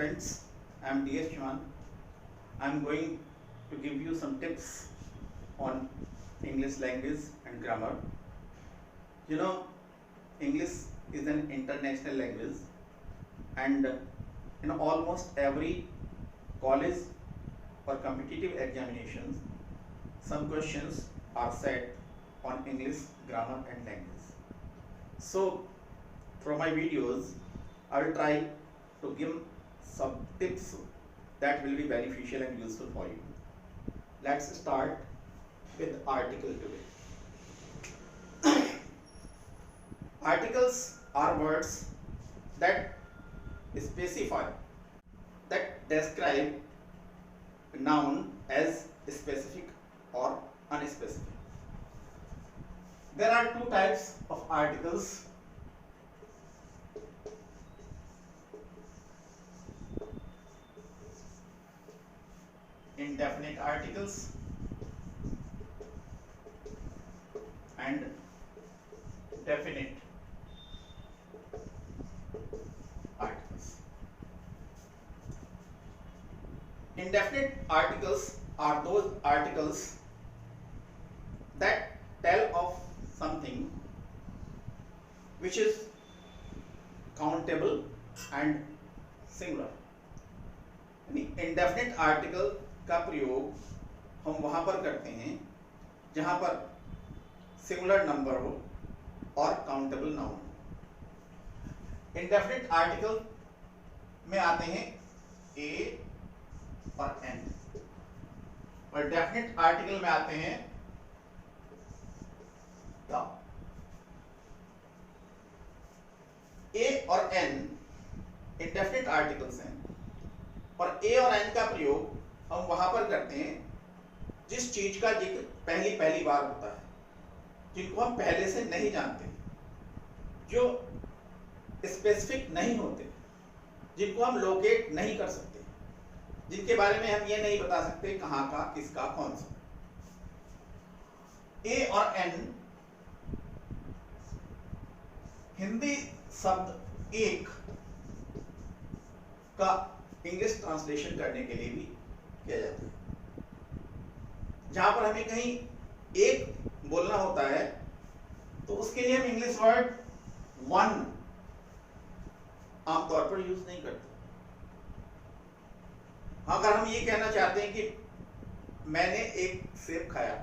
friends, I am DS Chauhan. I am going to give you some tips on English language and grammar. You know, English is an international language, and in almost every college or competitive examinations, some questions are set on English grammar and language. So, through my videos, I will try to give some tips that will be beneficial and useful for you. Let's start with article today. Articles are words that specify, that describe a noun as specific or unspecific. There are two types of articles. Indefinite articles and definite articles. Indefinite articles are those articles that tell of something which is countable and singular. Indefinite article का प्रयोग हम वहां पर करते हैं जहां पर singular number हो और काउंटेबल ना हो. इंडेफिनिट आर्टिकल में आते हैं ए और एन, और डेफिनिट आर्टिकल में आते हैं द. ए और एन इंडेफिनिट आर्टिकल्स हैं, और ए और एन का प्रयोग हम वहां पर करते हैं जिस चीज का जिक्र पहली बार होता है, जिनको हम पहले से नहीं जानते, जो स्पेसिफिक नहीं होते, जिनको हम लोकेट नहीं कर सकते, जिनके बारे में हम ये नहीं बता सकते कहां का, किसका, कौन सा. ए और एन हिंदी शब्द एक का इंग्लिश ट्रांसलेशन करने के लिए भी किया जाता है. जहां पर हमें कहीं एक बोलना होता है तो उसके लिए हम इंग्लिश वर्ड वन आमतौर पर यूज नहीं करते. अगर हम ये कहना चाहते हैं कि मैंने एक सेब खाया,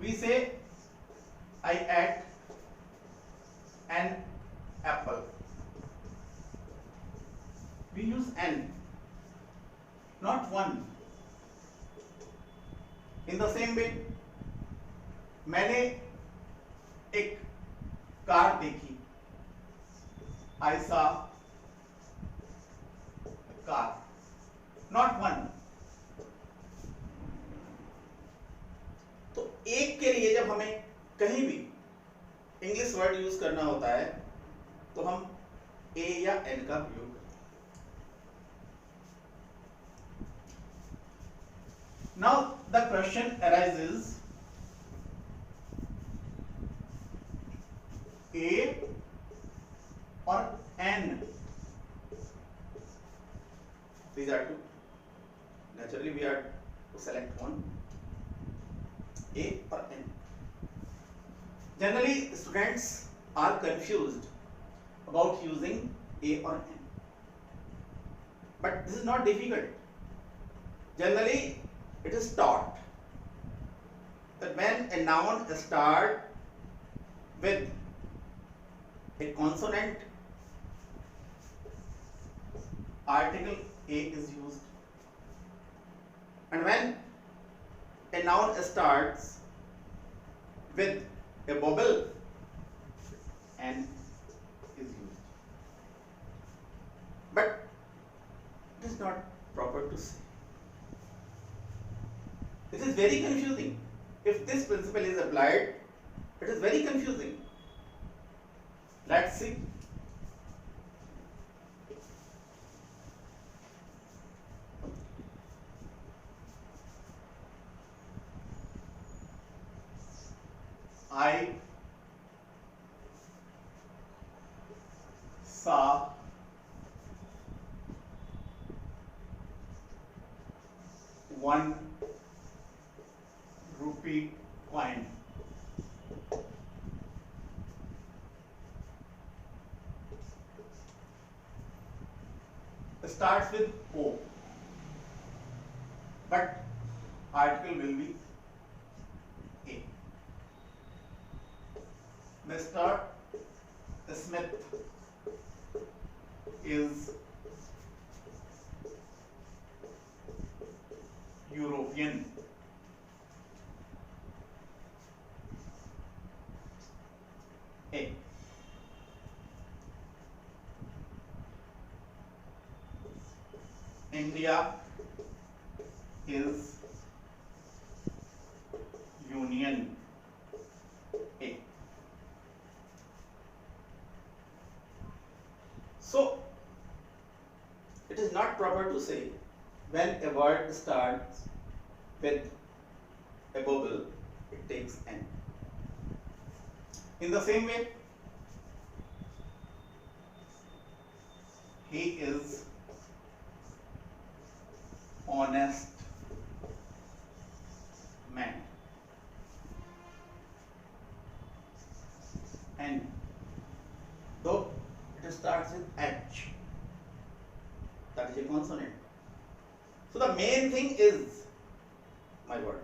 we say I ate an apple. We use n, not one. In the same way, मैंने एक कार देखी, I saw a car, not one. तो एक के लिए जब हमें कहीं भी इंग्लिश वर्ड यूज करना होता है तो हम ए या एन का प्रयोग करते हैं. Now the question arises, A or N? These are two. Naturally we are to select one, A or N. Generally students are confused about using A or N, but this is not difficult. Generally it is taught that when a noun starts with a consonant, article A is used, and when a noun starts with a vowel, N is used. But it is not proper to say. It is very confusing. If this principle is applied, it is very confusing. Let's see. I saw 1 rupee coin. Starts with O, but article will be A. Mr. Smith is European. A. India is Union. A. So it is not proper to say when a word starts with a vowel, it takes N. In the same way, he is honest man. And though it starts with H, that is a consonant. So the main thing is, my word,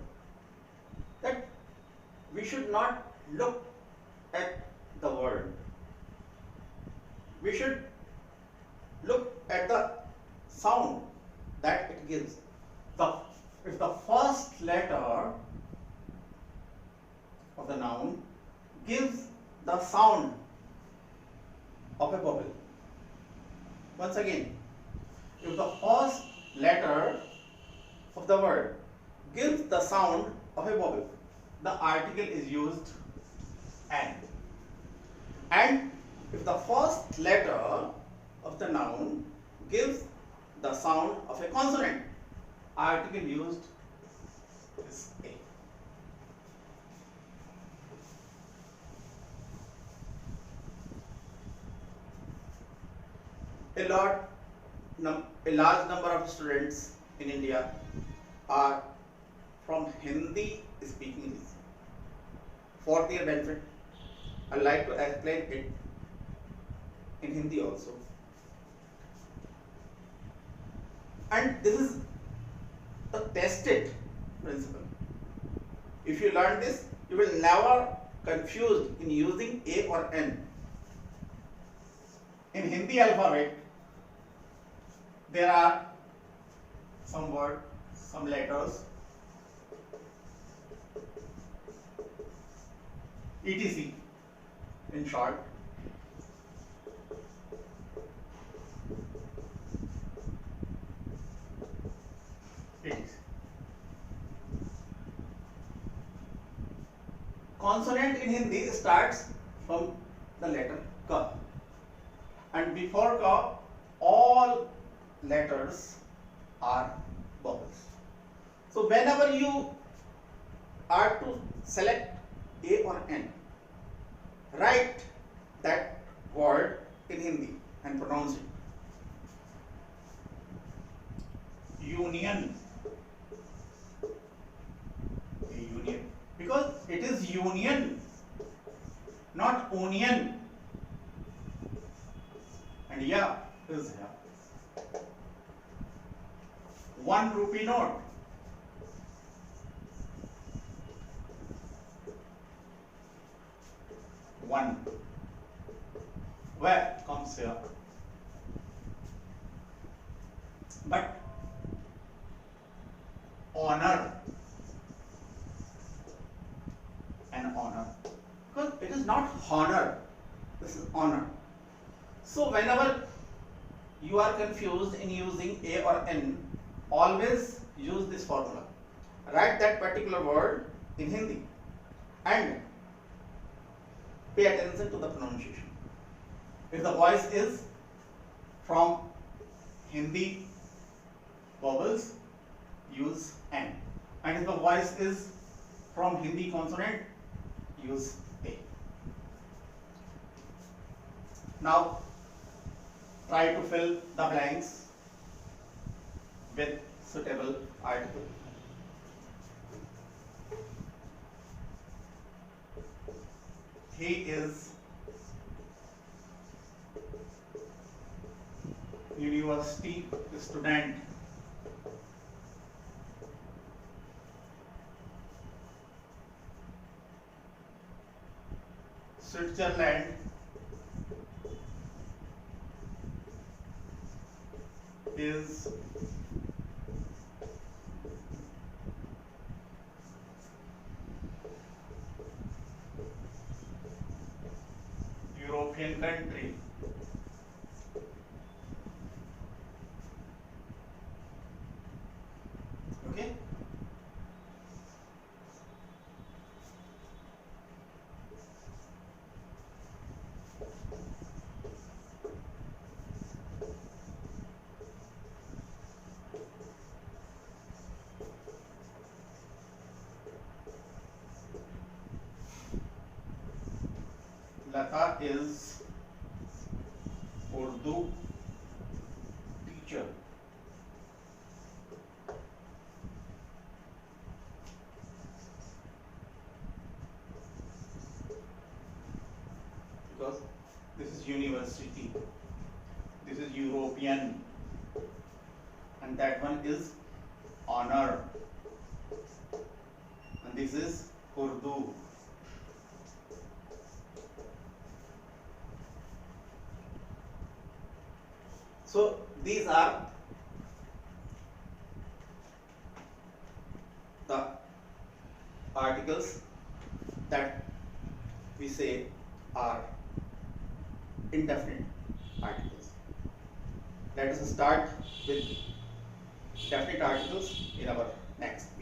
that we should not look at the word. We should look at the sound that it gives. If the first letter of the noun gives the sound of a vowel. Once again, if the first letter of the word gives the sound of a vowel, the article is used an. And if the first letter of the noun gives the sound of a consonant, article used is A. A large number of students in India are from Hindi speaking region. For their benefit, I would like to explain it in Hindi also. And this is the tested principle. If you learn this, you will never confused in using A or N. In Hindi alphabet, there are some words, some letters, etc. in short. etc. Consonant in Hindi starts from the letter K, and before K all letters are vowels. So whenever you are to select A or N, write that word in Hindi and pronounce it. Union. A union. Because it is union, not onion. And yeah is here. 1 rupee note. One. Where comes here? But honor and honor, because it is not honor, this is honor. So whenever you are confused in using A or N, always use this formula. Write that particular word in Hindi and pay attention to the pronunciation. If the voice is from Hindi vowels, use N. And if the voice is from Hindi consonant, use A. Now, try to fill the blanks with suitable article. He is university student. Switzerland is European country. Okay. Lata is Urdu teacher. Because this is university, this is European, and that one is honor, and this is Urdu. So these are the articles that we say are indefinite articles. Let us start with definite articles in our next.